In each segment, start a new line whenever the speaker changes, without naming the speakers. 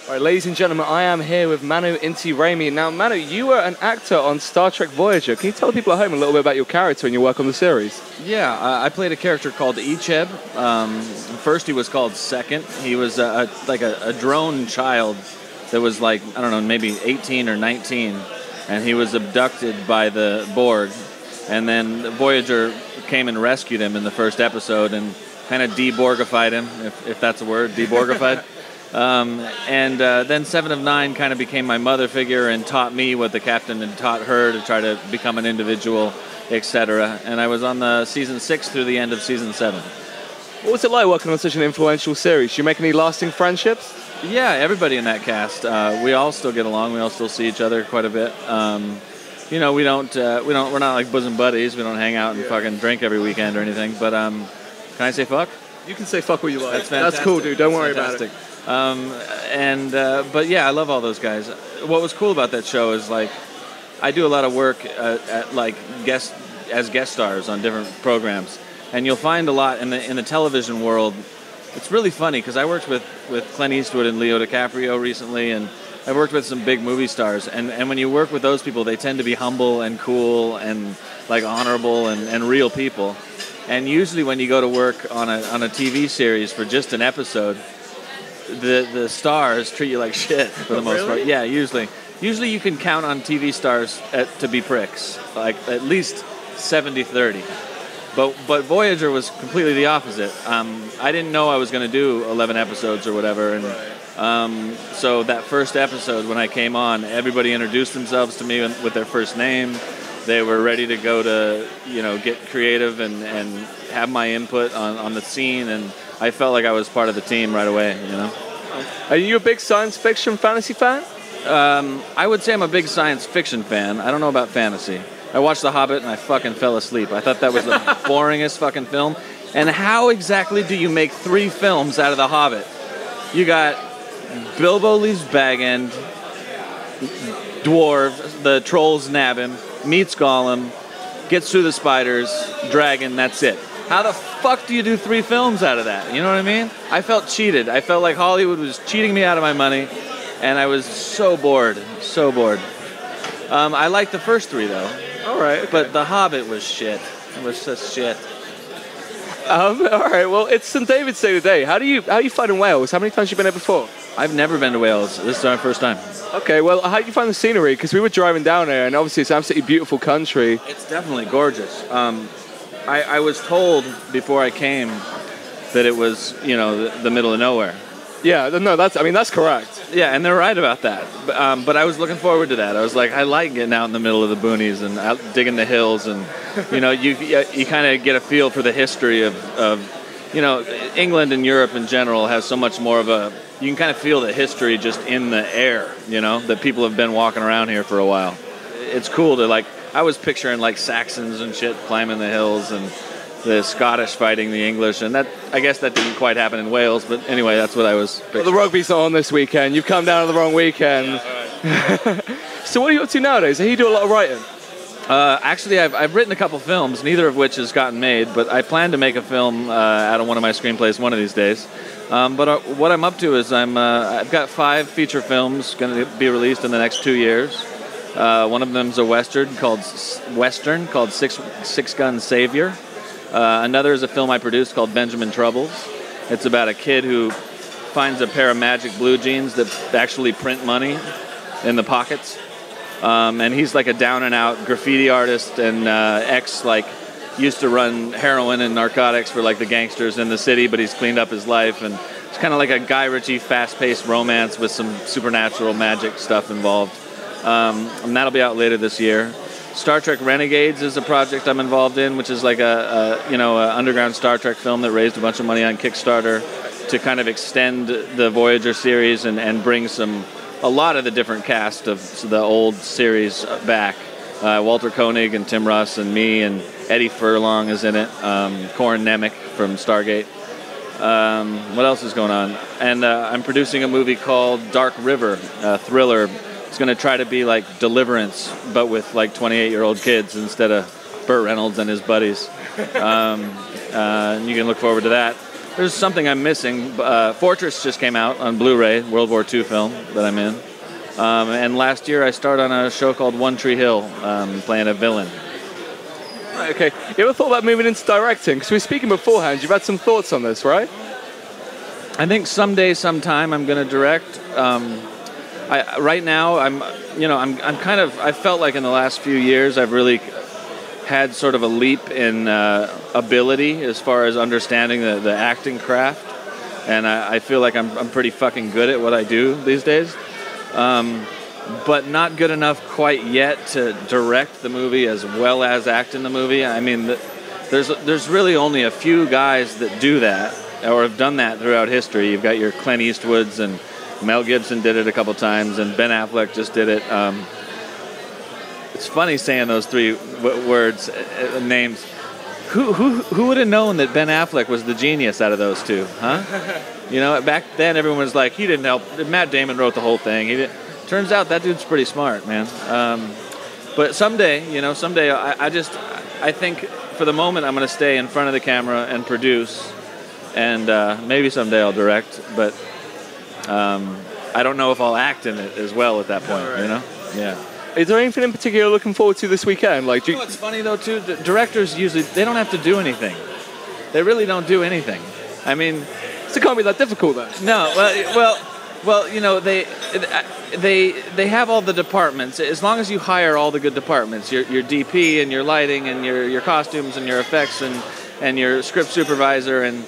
All right, ladies and gentlemen, I am here with Manu Intiraymi. Now, Manu, you were an actor on Star Trek Voyager. Can you tell the people at home a little bit about your character and your work on the series?
Yeah, I played a character called Icheb. First, he was called Second. He was like a drone child that was like, I don't know, maybe 18 or 19, and he was abducted by the Borg. And then Voyager came and rescued him in the first episode and kind of de-Borgified him, if that's a word, de-Borgified. Then Seven of Nine kind of became my mother figure and taught me what the captain had taught her to try to become an individual, etc. And I was on the season 6 through the end of season 7.
What was it like working on such an influential series? Did you make any lasting friendships?
Yeah, everybody in that cast. We all still get along. We all still see each other quite a bit. You know, we're not like bosom buddies. We don't hang out and fucking drink every weekend or anything. But can I say fuck?
You can say fuck what you like.
That's fantastic.
That's cool, dude. Don't worry about it.
But yeah, I love all those guys. What was cool about that show is like I do a lot of work at like guest stars on different programs, and you'll find a lot in the television world. It's really funny because I worked with Clint Eastwood and Leo DiCaprio recently, and I've worked with some big movie stars. And when you work with those people, they tend to be humble and cool and like honorable and real people. And usually when you go to work on a TV series for just an episode, the stars treat you like shit for the most part. Yeah, usually you can count on TV stars to be pricks, like at least 70-30. But Voyager was completely the opposite. I didn't know I was going to do 11 episodes or whatever, and so that first episode when I came on, everybody introduced themselves to me with their first name. They were ready to go to, get creative and have my input on the scene, and I felt like I was part of the team right away,
Are you a big science fiction fantasy fan?
I would say I'm a big science fiction fan. I don't know about fantasy. I watched The Hobbit and I fucking fell asleep. I thought that was the boringest fucking film. And how exactly do you make 3 films out of The Hobbit? You got Bilbo leaves Bag End, dwarf, the trolls nab him, meets Gollum, gets through the spiders, dragon, that's it. How the fuck do you do 3 films out of that? You know what I mean? I felt cheated. I felt like Hollywood was cheating me out of my money, and I was so bored. So bored. I liked the first 3, though.
All right. Okay.
But The Hobbit was shit. It was just shit.
All right. Well, it's St. David's Day today. How you finding Wales? How many times have you been there before?
I've never been to Wales. This is our first time.
Okay. Well, how do you find the scenery? Because we were driving down there, and obviously it's an absolutely beautiful country.
It's definitely gorgeous. I was told before I came that it was, the middle of nowhere.
Yeah, no, that's correct.
Yeah, and they're right about that. But I was looking forward to that. I was like, I like getting out in the middle of the boonies and out digging the hills, and you kind of get a feel for the history of England and Europe in general has so much more of you can kind of feel the history just in the air, that people have been walking around here for a while. It's cool to I was picturing like Saxons and shit climbing the hills and the Scottish fighting the English, and I guess that didn't quite happen in Wales, but anyway, that's what I was picturing.
Well, the rugby's not on this weekend. You've come down on the wrong weekend. Yeah, right. So what are you up to nowadays? You do a lot of writing?
Actually, I've written a couple films, neither of which has gotten made, but I plan to make a film out of one of my screenplays one of these days. But what I'm up to is I've got 5 feature films going to be released in the next 2 years. One of them's a Western called Six Gun Savior. Another is a film I produced called Benjamin Troubles. It's about a kid who finds a pair of magic blue jeans that actually print money in the pockets. And he's like a down-and-out graffiti artist and used to run heroin and narcotics for like the gangsters in the city, but he's cleaned up his life. And it's kind of like a Guy Ritchie fast-paced romance with some supernatural magic stuff involved. And that'll be out later this year. Star Trek Renegades is a project I'm involved in, which is like a underground Star Trek film that raised a bunch of money on Kickstarter to kind of extend the Voyager series and bring a lot of the different cast of the old series back. Walter Koenig and Tim Russ and me and Eddie Furlong is in it. Corin Nemec from Stargate. What else is going on? And I'm producing a movie called Dark River, a thriller. It's going to try to be like Deliverance, but with like 28-year-old kids instead of Burt Reynolds and his buddies. You can look forward to that. there's something I'm missing. Fortress just came out on Blu-ray, World War II film that I'm in. And last year I started on a show called One Tree Hill, playing a villain.
Right, okay. You ever thought about moving into directing? Because we were speaking beforehand, you've had some thoughts on this, right?
I think someday, sometime, I'm going to direct. Right now, I felt like in the last few years I've really had sort of a leap in ability as far as understanding the acting craft, and I feel like I'm pretty fucking good at what I do these days, but not good enough quite yet to direct the movie as well as act in the movie. I mean, there's really only a few guys that do that or have done that throughout history. You've got your Clint Eastwoods, and Mel Gibson did it a couple times, and Ben Affleck just did it. It's funny saying those three words, names. Who would have known that Ben Affleck was the genius out of those two, huh? You know, back then everyone was like, he didn't help. Matt Damon wrote the whole thing. Turns out that dude's pretty smart, man. But someday, I think for the moment I'm going to stay in front of the camera and produce, and maybe someday I'll direct, but I don't know if I'll act in it as well at that point, you know? Yeah.
Is there anything in particular you're looking forward to this weekend? Like,
it's funny though too. Directors usually they don't have to do anything. They really don't do anything. I mean,
so it can't be that difficult then.
No. Well, you know they have all the departments. As long as you hire all the good departments, your DP and your lighting and your costumes and your effects and your script supervisor and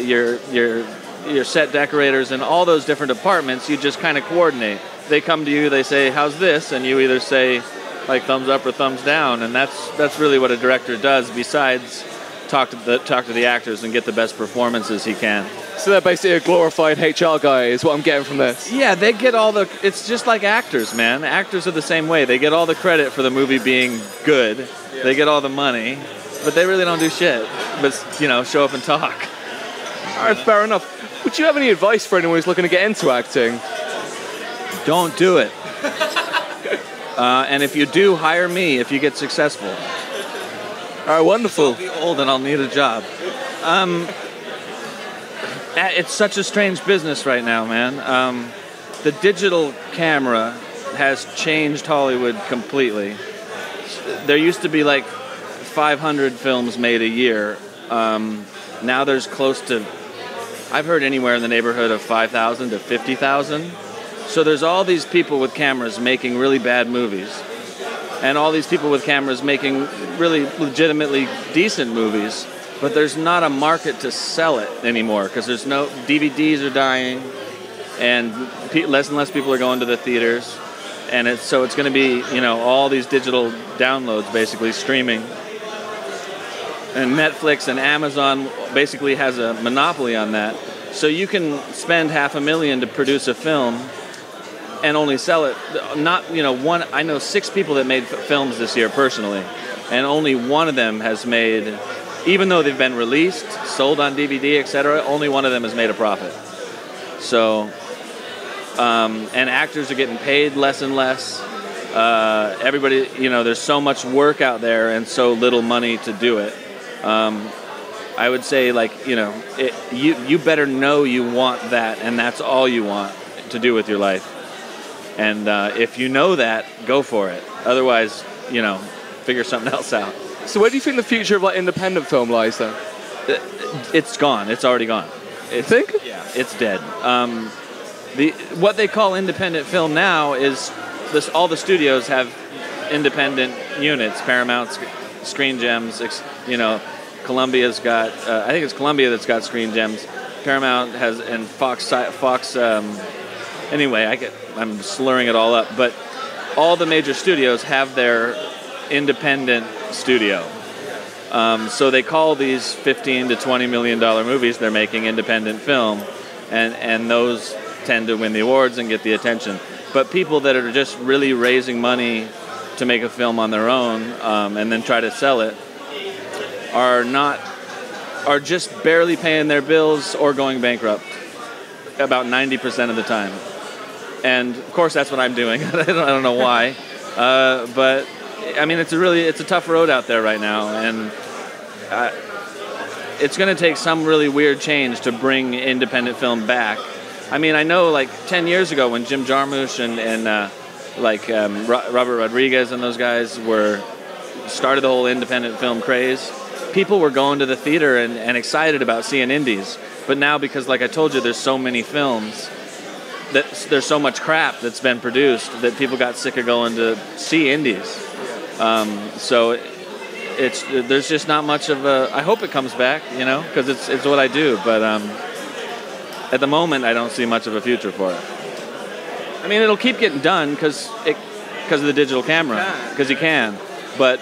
your set decorators and all those different departments, you just kind of coordinate. They come to you, they say, how's this? And you either say, like, thumbs up or thumbs down. And that's really what a director does, besides talk to the actors and get the best performances he can.
So they're basically a glorified HR guy, is what I'm getting from this.
Yeah, they get all the... It's just like actors, man. Actors are the same way. They get all the credit for the movie being good. Yeah. They get all the money. But they really don't do shit. But, you know, show up and talk.
All right, fair enough. Would you have any advice for anyone who's looking to get into acting?
Don't do it. And if you do, hire me if you get successful.
All right, wonderful.
I'll be old and I'll need a job. It's such a strange business right now, man. The digital camera has changed Hollywood completely. There used to be like 500 films made a year. Now there's close to, I've heard anywhere in the neighborhood of 5,000 to 50,000. So there's all these people with cameras making really bad movies, and all these people with cameras making really legitimately decent movies, but there's not a market to sell it anymore because there's no... DVDs are dying, and less and less people are going to the theaters, and it's going to be, you know, all these digital downloads basically streaming. And Netflix and Amazon basically has a monopoly on that. So you can spend $500,000 to produce a film and only sell it. Not, you know, I know 6 people that made films this year personally, and only one of them has made, even though they've been released, sold on DVD, etc., only one of them has made a profit. So, and actors are getting paid less and less. Everybody, you know, there's so much work out there and so little money to do it. I would say, like, you know, you better know you want that, and that's all you want to do with your life. And if you know that, go for it. Otherwise, you know, figure something else out.
So where do you think the future of like independent film lies then?
It's gone. It's already gone.
You think?
Yeah, it's dead. What they call independent film now is all the studios have independent units. Paramount, Screen Gems, you know, Columbia's got, I think it's Columbia that's got Screen Gems. Paramount has, and Fox. Anyway, I'm slurring it all up, but all the major studios have their independent studio. So they call these $15 to $20 million movies they're making independent film, and those tend to win the awards and get the attention. But people that are just really raising money to make a film on their own and then try to sell it are just barely paying their bills or going bankrupt about 90% of the time. And of course that's what I'm doing. I don't know why, but I mean it's a tough road out there right now, and it's going to take some really weird change to bring independent film back. I mean, I know like 10 years ago when Jim Jarmusch and Robert Rodriguez and those guys started the whole independent film craze, people were going to the theater and excited about seeing indies. But now, because like I told you, there's so many films, that there's so much crap that's been produced that people got sick of going to see indies. So there's just not much of a. I hope it comes back, you know, because it's what I do. But at the moment, I don't see much of a future for it. I mean, it'll keep getting done because of the digital camera, because you can. But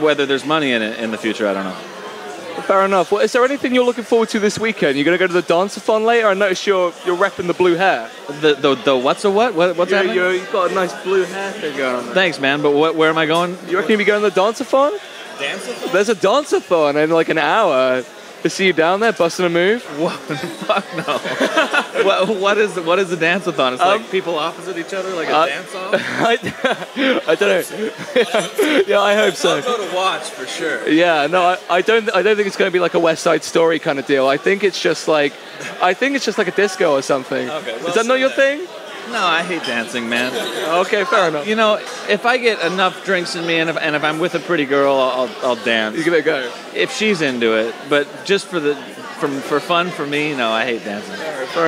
whether there's money in it in the future, I don't know.
Fair enough. Well, is there anything you're looking forward to this weekend? You're going to go to the dance-a-thon later? I noticed you're repping the blue hair.
The what's a what? What's happening?
You've got a nice blue hair thing going on there.
Thanks, man. But where am I going?
You reckon you'll be going to the dance-a-thon?
Dance-a-thon?
There's a dance-a-thon in like an hour. To see you down there busting a move?
What? Fuck no. What is the dance-a-thon? It's like people opposite each other, like a dance-off?
I don't know. Yeah, I hope so.
I'll go to watch for sure.
Yeah, no, I don't think it's going to be like a West Side Story kind of deal. I think it's just like a disco or something. Okay, well, is that not your thing?
No, I hate dancing, man.
Okay, fair enough.
You know, if I get enough drinks in me and if I'm with a pretty girl, I'll dance.
You give it a go.
If she's into it, but just for fun for me, no, I hate dancing.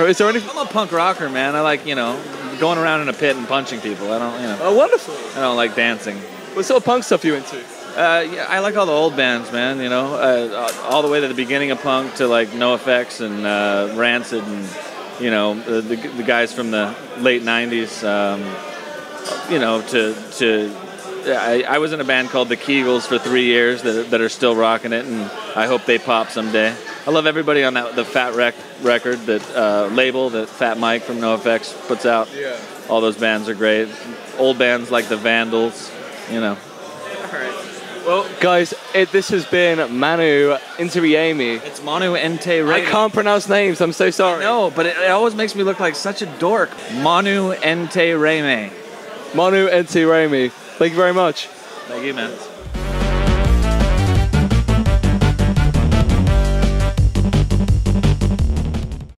Is there anything?
I'm a punk rocker, man. I like, you know, going around in a pit and punching people. I don't, you know.
Oh, wonderful.
I don't like dancing.
What sort of punk stuff are you into?
Yeah, I like all the old bands, man. You know, all the way to the beginning of punk to like NoFX and Rancid and. You know, the guys from the late 90s, you know, I was in a band called the Kegels for 3 years that are still rocking it, and I hope they pop someday. I love everybody on the Fat Wreck record, that label that Fat Mike from NoFX puts out. Yeah. All those bands are great. Old bands like the Vandals, you know.
All right. Well, guys, this has been Manu Intiraymi.
It's Manu Intiraymi.
I can't pronounce names. I'm so sorry.
No, but it always makes me look like such a dork. Manu Intiraymi.
Manu Intiraymi. Thank you very much.
Thank you, man.